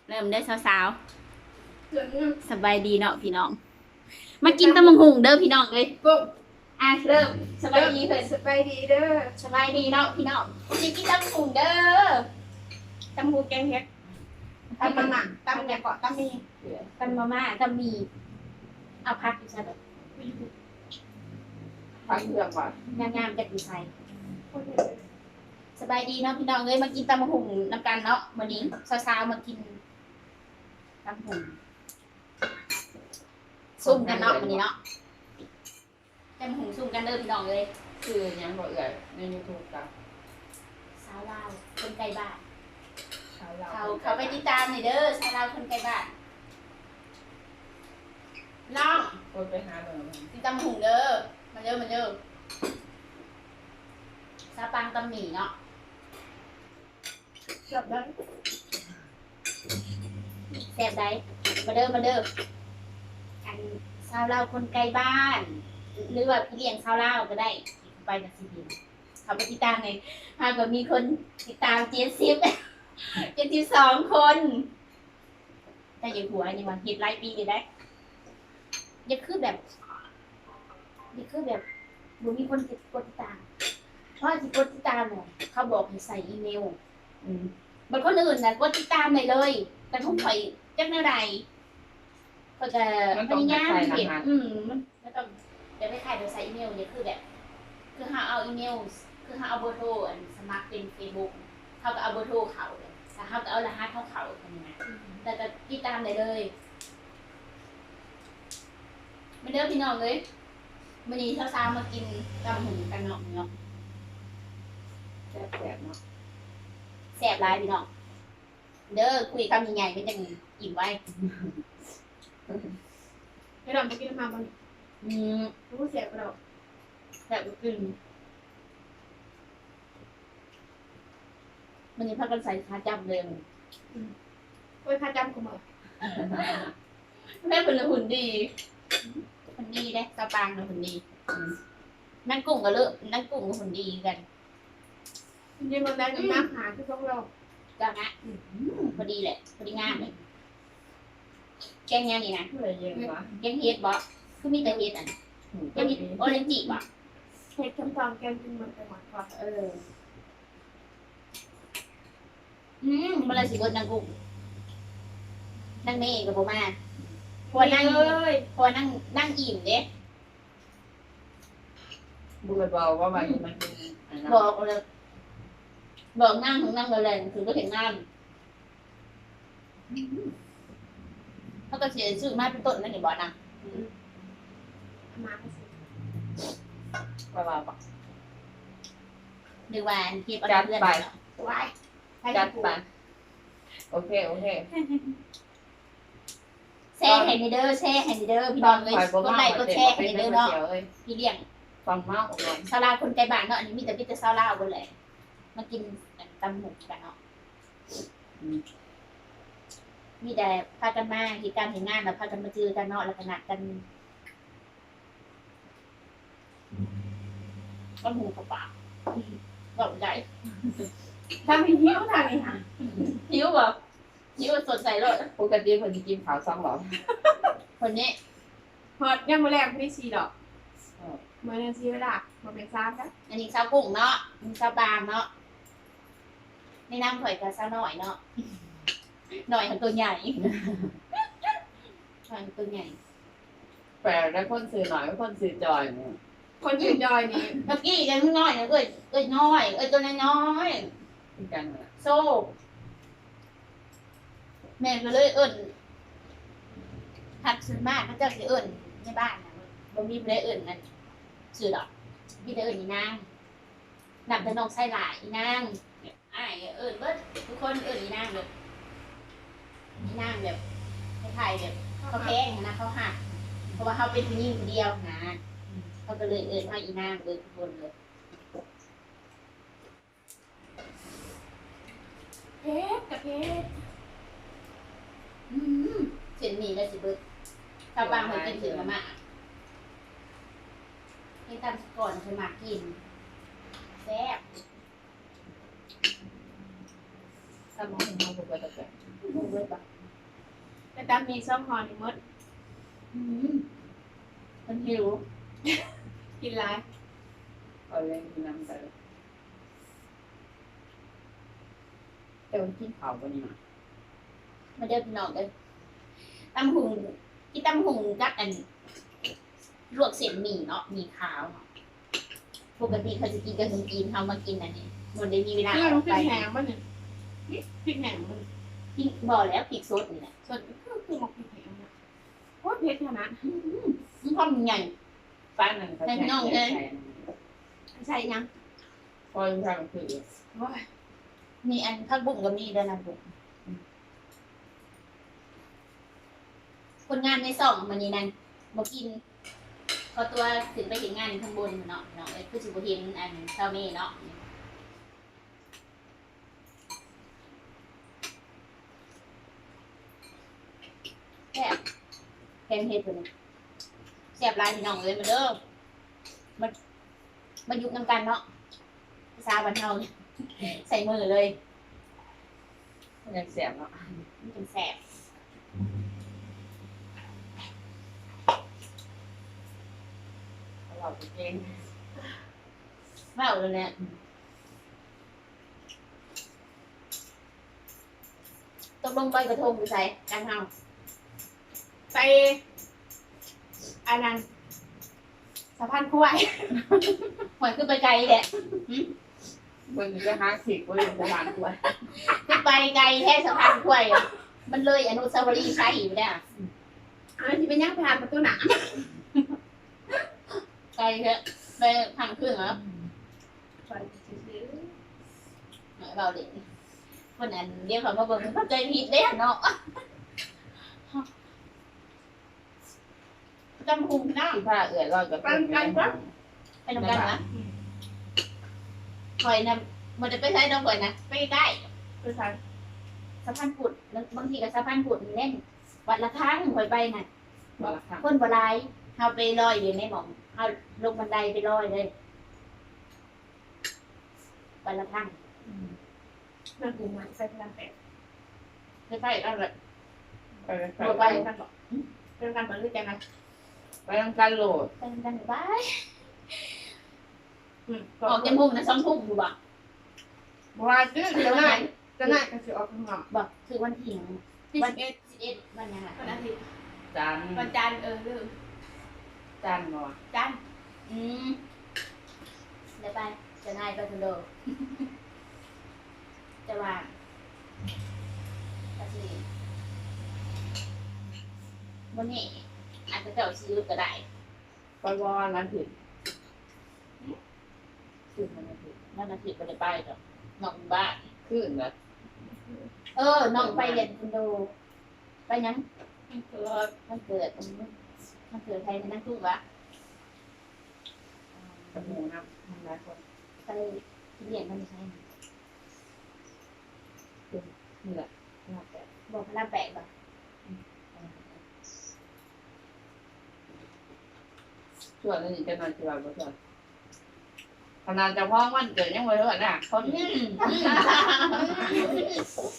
เริ่มได้สาวเรื่องนึงๆสบายดีเนาะพี่น้องมากินตำบักหุ่งเด้อพี่น้องเลย ปุ๊บ เริ่มสบายดีเพิ่น สบายดีเด้อ สบายดีเนาะพี่น้องจะกินตำบักหุ่งเด้อตำบักหุ่งแกงเฮ็ด ตำมันหนักตำเนี่ยเกาะตำมี ตำมาม่าตำหมี่เอาพักอยู่ใช่ไหม ฟังเรื่องว่ะ งามๆจะดีไซน์สบายดีเนาะพี่น้องเลยมากินตำบักหุ่งน้ำกันเนาะวันนี้สาวๆมากินตำบักหุ่งซุ่มกันเนาะวันนี้เนาะตำบักหุ่งซุ่มกันเด้อพี่น้องเลย คือยังบ่เอื่อยในยูทูบกับ สาวลาวคนไกลบ้าน ชาวเรา เขาไปติดตามหน่อยเด้อสาวลาวคนไกลบ้านน้อง คนไปหาหนู ติดตามหุ่งเด้อมาเด้อมาเด้อซาปังตำหมี่เนาะ จับได้ แซ่บได้มาเด้อมาเด้ออันสาวลาวคนไกลบ้าน หรือว่าพี่เลี้ยงสาวลาวก็ได้ไปจากซีดีเขาไปติดตามไงหากว่ามีคนติดตาม72 คนแต่อย่าหัวนี่มันเฮ็ดหลายปีเลยได้อย่าคือแบบบ่มีคนกดติดตามเพราะที่กดติดตามเนี่ยเขาบอกให้ใส่อีเมลบางคนอื่นน่ะกดติดตามได้เลยแต่ของข่อยจักแนวใดก็จะพยายามเห็นมันต้องเดี๋ยวไปถ่ายเดี๋ยวใส่อีเมลเนี่ยคือแบบ คือเขาเอาอีเมลคือเขาเอาเบอร์โทรอันสมัครเป็น Facebook เขาก็เอาเบอร์โทรเขาเลยแล้วเขาก็เอารหัสเขาคนนี้นะแต่ก็ติดตามได้เลยมาเด้อพี่น้องเลยวันนี้เช้าๆมากินตำหูกันเนาะเนาะ แซ่บๆเนาะ แซ่บหลายพี่น้องเด้อคุยคำใหญ่ๆไม่จังอิ่มไว้ ให้เราไปกินมาบ้าง อืม รู้เสียกเรา แบบกินวันนี้พักกันใส่ขาจำเลย โอ้ยพาจำกูมา แม่เป็นหุ่นดีหุ่นดีเด้ตาปางหุ่นดีนั่งกุ้งกับเลิกนั่งกุ้งกับหุ่นดีกัน จริงๆมันได้กับน้ำหาที่พวกเรา ก็นะพอดีแหละพอดีงามเลยแกงยังนี่นะ เพื่อเยอะวะ แกงเฮ็ดบ่คือมีแต่เฮ็ดอันแกงเฮ็ดออเรนจิบ่ เห็ดคำตองแกงกินมันไปหมดก่อน เมื่อไรสิเบิดนางกุ้งนั่งเมย์กับบ่มาพอนั่ง เลย พอนั่งอิ่มเด้ บุญบอกว่ามันเป็นอันนั้น บอกเลยบอกนั่งของนั่งเลยคือก็เห็นงามเขาก็เสียชื่อมาเป็นต้นนั่นนี่บ่นะ มาให้สิ ว่าบอก หรือว่าเก็บอะไรเพื่อนเนาะ ไว้ จัดไปโอเค แช่ให้ในเด้อแช่ให้ในเด้อพี่น้องเลยกดไลค์กดแชร์ให้ในเด้อเนาะพี่เลี้ยง ฟังมากออกเลย ซาลาคนไกลบ้านเนาะอันนี้มีแต่พิจซาลาบนเลยมากินตำหมูกันเนาะมีแต่พากันมาที่การเห็นงานแล้วพากันมาเจอกันเนาะแล้วก็นัดกันก็หมูกระป๋าบอกใหญ่ ทำให้หิวทางนี้ค่ะ หิวแบบหิวสดใสเลย ปกติคนจะกินขาวซองหรอ คนนี้ ฮอตยังมาแรกไม่ชีดอกมาเรียนชีเวลามาเป็นซ้ำนะ อันนี้ซาวกุ้งเนาะอันนี้ซาวบางเนาะในน้ำข่อยกับซาวหน่อยเนาะหน่อยของตัวใหญ่หน่อยของตัวใหญ่ แปลได้คนสื่อหน่อยคนสื่อจอย คนชื่นจอยนี่ เมื่อกี้ยังน้อยนะเอ้ยน้อยเอ้ยตัวน้อย กัน โซ่แม่ก็เลยเอิ่นหัดซื้อมากเขาเจ้าสิเอิ่นในบ้านนะบ่มีผู้ใดเอิ่นนั่นซื้อดอกมีแต่เอิ่นอีนางนำแต่น้องไส้หลายอีนางอ้ายเอิ่นเบิดทุกคนเอิ่นอีนางแบบอีนางแบบไทยๆแบบเขาแพงนะเขาหักเพราะว่าเขาเป็นผู้หญิงคนเดียวนะเขาก็เลยเอิ่นว่าอีนางเบิดทุกคนเลย เพชรกับเพชร เส้นหมี่แล้วสิเบิดถ้าบางเคยกินเส้นมาม่าให้ตามสก่อนเคยมากินแซ่บ ถ้ามองเห็นมองบุกไปตะแกรง หมูเบิดปะ อ แต่ตามมีซ่อมหอนี่หมด มันหิว กินหลาย เอาเล่นกินน้ำไปแต่วันกินเผาวันนี้มา มาเดินพี่น้องเลยตำหุงที่ตำหุงกับอันลวกเส้นหมี่เนาะหมี่ขาวเนาะปกติเขาจะกินกับขนมจีนเขามากินอันนี้มันได้มีเวลา เพื่ อ อน อก พริ ไป กแห้งป่ะเนี่ยพริกแห้งมัน พริกบ่อแล้วพริกสดนี่แหละ ส่วนคือหมกพริกแห้งเนี่ยโคตรเผ็ดขนาด มันความใหญ่ ป้านั่นเขาใช้ น้องเอ้ย ใช่ยัง พอทำคือ โอ้ย มีอันผักบุ้งก็มีด้วยนะบุ้งคนงานในซ่องมันนี่นั่นบ่กินพอตัวถึงไปเห็นงานข้างบนเนาะเนาะคือสิบ่เห็นอันเช้านี้เนาะแซ่บแกงเห็ดตัวนี้แซ่บหลายพี่น้องเลยมาเด้อมายุกน้ำกันเนาะภาษาบ้านเฮาเนี่ยใส่มือเลย มันยังเสียบเนาะ มันเป็นแซ่บ เราไปกิน เว้าเลยเนี่ยตกลงไปกระทงอยู่ใส่กันเฮา ไปอันนั้นสะพานกล้วย หอยขึ้นไปไกลแหละ มันจะหาขีดบริเวณตลาดด้วย ขึ้นไปไกลแค่สะพานกล้วยอะมันเลยอนุสาวรีย์ชัยอยู่เนี่ย อันนั้นที่เป็นย่างผ่านประตูหนัง ไกลแค่ไปทางขึ้นเหรอเราเด็กคนนั้นเรียกเขามาเบิ่งเข้าใจผิดเด้เนาะจำคุมหน้า ที่ผ้าเอื่อยเราจะเป็น ไปทำกันนะคอยนะมันจะไปใช้น้องคอยนะไปใกล้ คือใช่ สะพานผุดบางทีกับสะพานผุดเล่นวัดละครั้งคอยไปน่ะ บอกละค่ะ คนโบราณเฮาไปลอยอยู่ในหม่องเฮาลงบันไดไปลอยเลยวันละครั้ง นั่นกูมันใส่พลังแปด ใกล้ๆกันเลย ไปกัน ตัวไปกันบอกเป็นการเปิดเรื่องนะ ไปทำการโหลด ไปกันไป อ ออกจากมุมนะ2 ทุ่มอยู่บ่ ว่าจื้อจะง่ายจะง่ายก็คือออกข้างนอก บ่คือวันที่ ที่ วัน 11 วันยังไง วันอาทิตย์ จาน วันจันทร์ลืม จานบ่ จันทร์ เดี๋ยวไปจะนายไปคุณโดจะวางก็สิวันนี้อาจจะเจ้าซื้อก็ได้ ไปวอนนั้นผิดขึ้นมันผิด นั่นน่ะสิบ่ได้ไปดอกน้องบ้าน ขึ้นแบบ น้องไปเรียนคุณโดไปยัง เกิด มันเกิดใครในนั่งตู้วะ กับหมูน้ำทำหลายคน ไปเรียนมันใช่ นี่แหละน่าแต่ บอกพระแปะบ่ ส่วนนี้จะนอนที่บ้านบ่ส่วนขนาดจะพ้องวันเกิดยังไม่รู้น่ะคน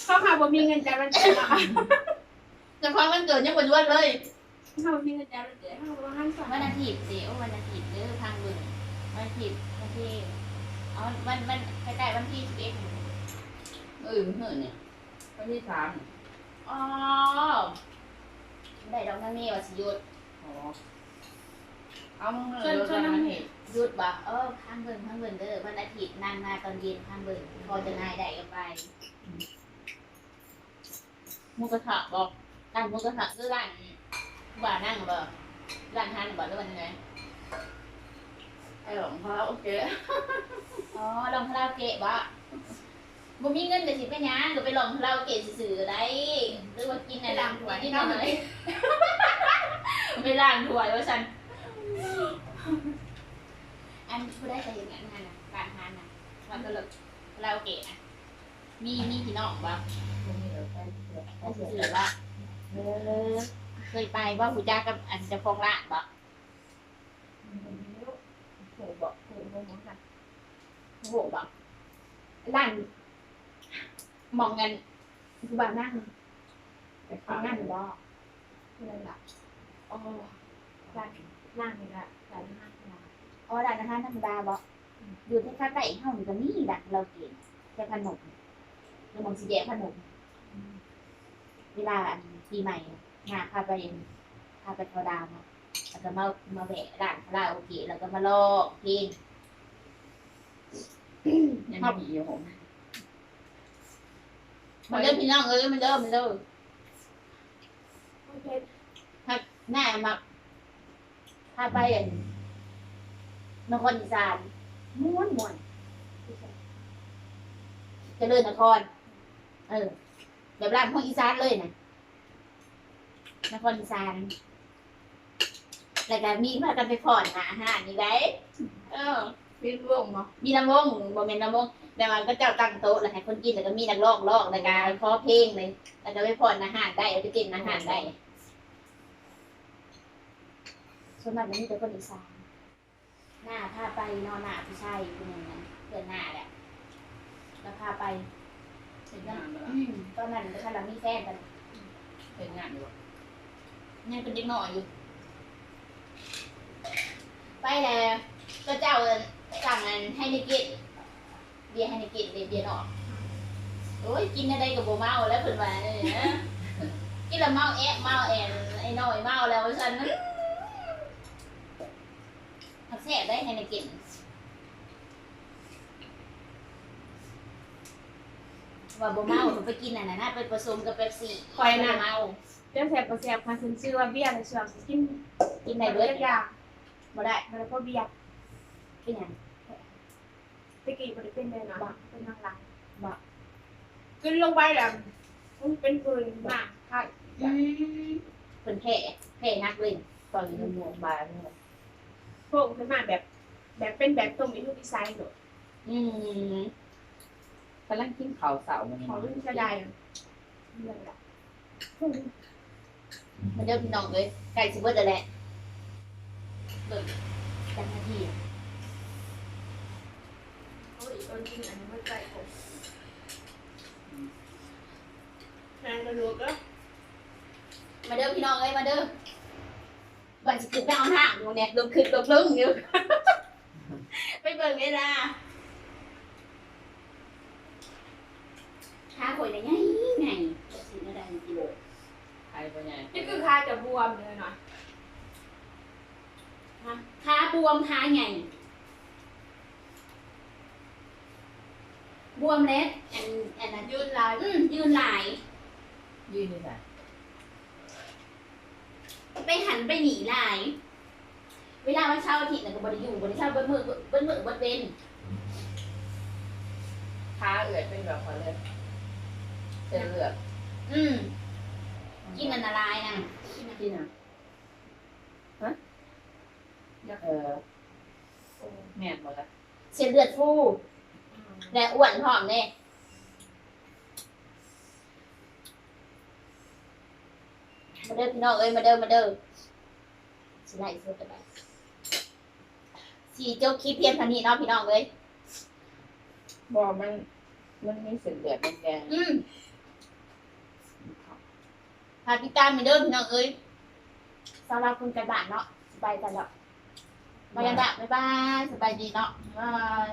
เขาหาบ่มีเงินจ่ายวันเกิดอ่ะ จะพอมันเกิดยังบ่ยวดเลย เขามีเงินจ่ายวันเกิดเขาบอกว่าให้สอน วันอาทิตย์สิวันอาทิตย์เด้อทางบึงวันอาทิตย์วันที่เอาวันใกล้ๆวันที่11 เเนี่ยวันที่3 อ๋อได้ดอกนั่นนี่ว่าสิหยุด อ๋อเอาเงินเราจะเห็น หยุดบ่ทางบึงเด้อวันอาทิตย์นั่งมาตอนเย็นทางบึงพอจะนายได้ก็ไปหมูกระทะบอกร้านหมูกระทะหรือร้านบ่านั่งบ่ร้านทานบ่หรือว่ายังไง ไอ้หลงเขาโอเค อ๋อลองคาราโอเกะบ่บ่มีเงินก็สิไปหยังก็ไปลองคาราโอเกะซื่อๆได้หรือว่ากิน ใน อะไร ร่างถวย กิ ที่ น น้อง อะไร เลย ไม่ล้างถ้วยว่าฉันอันผู้ได้ใส่อย่างนั้นน่ะร้านทานน่ะว่าก็เลยคาราโอเกะน่ะมีพี่น้องบ่ได้ซื่อๆบ่เคยไปบ่ฮู้จักกับอันเจ้าของร้านบ่ โหบอกโหบอกค่ะ โอ้โหบ่ร้านมองกันคือบ้านนั่ง แต่ บ้า ขาน นั่งบ่ คืออะไรล่ะอ๋อร้านนั่งนี่ละร้านนั่งนี่ละ อ๋อร้านอาหารธรรมดาบ่อยู่ที่ข้างใต้เฮานี่ก็มีดักเรากินแค่ขนมแล้วมองสิแยกขนมเวลาอันปีใหม่งาพาไปเขาดาวน์แล้วก็มาแวะร้านคาราโอเกะแล้วก็มาร้องเพลง ยังมีอยู่ผม มันเริ่มพี่น้องเอ้ยมันเริ่ม โอเค หน้ามาพาไปอันนครอีสานม่วนเจริญนครแบบร้านพวกอีสานเลยนะนครอีสานแล้วก็มีพากันไปผ่อนหาอาหารนี่ได้มีวงเนาะ มีลำวงบ่แม่นลำวงแต่ว่าก็เจ้าตั้งโต๊ะแล้วให้คนกินแล้วก็มีนักร้องแล้วก็ขอเพลงเลยแล้วก็ไปผ่อนอาหารได้เอาไปกินอาหารได้ส่วนมากมันมีแต่คนอีสานหน้าพาไปนอนหน้าผู้ชายคนหนึ่งนะเพื่อนหน้าแหละแล้วพาไปตอนนั้นถ้าเรามีแฟนกัน เป็นงานอยู่ ยังเป็นเด็กน้อยอยู่ไปแล้วก็เจ้าสั่งอันให้ในกินเบียร์ให้ในกินเบียร์นอกโอ้ยกินอะไรกับโบเมาแล้วเพิ่นว่าเนี่ยกินแล้วเมาแอะเมาแอนไอ้น้อยเมาแล้วฉันนั้นทักแซ่ได้ให้ในกินว่าโบเมาไปกินอันนั้นนะไปผสมกับเป๊ปซี่เมา เจ้าแสบกับแสบค่ะฉันชื่อว่าเบียร์เลยชื่อว่ากิน กินได้ เบิ เบิ ร์ ด ดอย่าง บ่ได้ แล้วก็เบียร์ กินหยัง ตะกี้มันเป็นเลยเนาะเป็นนางร้าย บ่ ขึ้นลงไปแบบมันเป็นปืนหนักค่ะ เพิ่นแพ้นักเลย ตอนนี้มันหมวกบานเนี่ย พวกขึ้นมาแบบเป็นแบบต้มอีลูกดีไซน์เนาะ กำลังกินข้าวเสาร์มัน ของกระไดเรื่องละ มันเริ่มพี่น้องเลยไก่สิเบิดแล้วแหละเบิดจังนาที โอ้ยตอนกินอันนี้มันใจผมแรงกระดูกก็ มาเด้อพี่น้องเอ้ยมาเด้อบัดสิขึ้นไปเอาทางอยู่เนี่ยลงขึ้นลงลงอยู่ ไปเบิ่งเวลาขาข่อยได้ไงสิได้กิโล ใครเป็นไง นี่คือคาจะบวมเลยหน่อย ขาบวมขาใหญ่บวมเล็ดอันนั้น ยืนลาย ยืนหลาย ยืนนี่ไง ไปหันไปหนีหลาย เวลาวันเช้าร์อาทิตย์น่ะก็บ่ได้อยู่บ่ได้เช้าเบิ้มือเบิ้เว้น ขาเอือดเป็นแบบคนเลยเส้นเลือด กินอันตรายนะ ที่น่ะแม่นหมดละ เส้นเลือดฟูและอ้วนผอมเด้มาเด้อพี่น้องเอ้ยมาเด้อสิไล่สดกันไปสิจบคลิปเพียงเท่านี้เนาะพี่น้องเอ้ย บอกมันมีเส้นเลือดแดง พาติดตามมาเด้อพี่น้องเอ้ยสำหรับคุณไก่บ้านเนาะสบายใจแล้วบายบายสบายดีเนาะบาย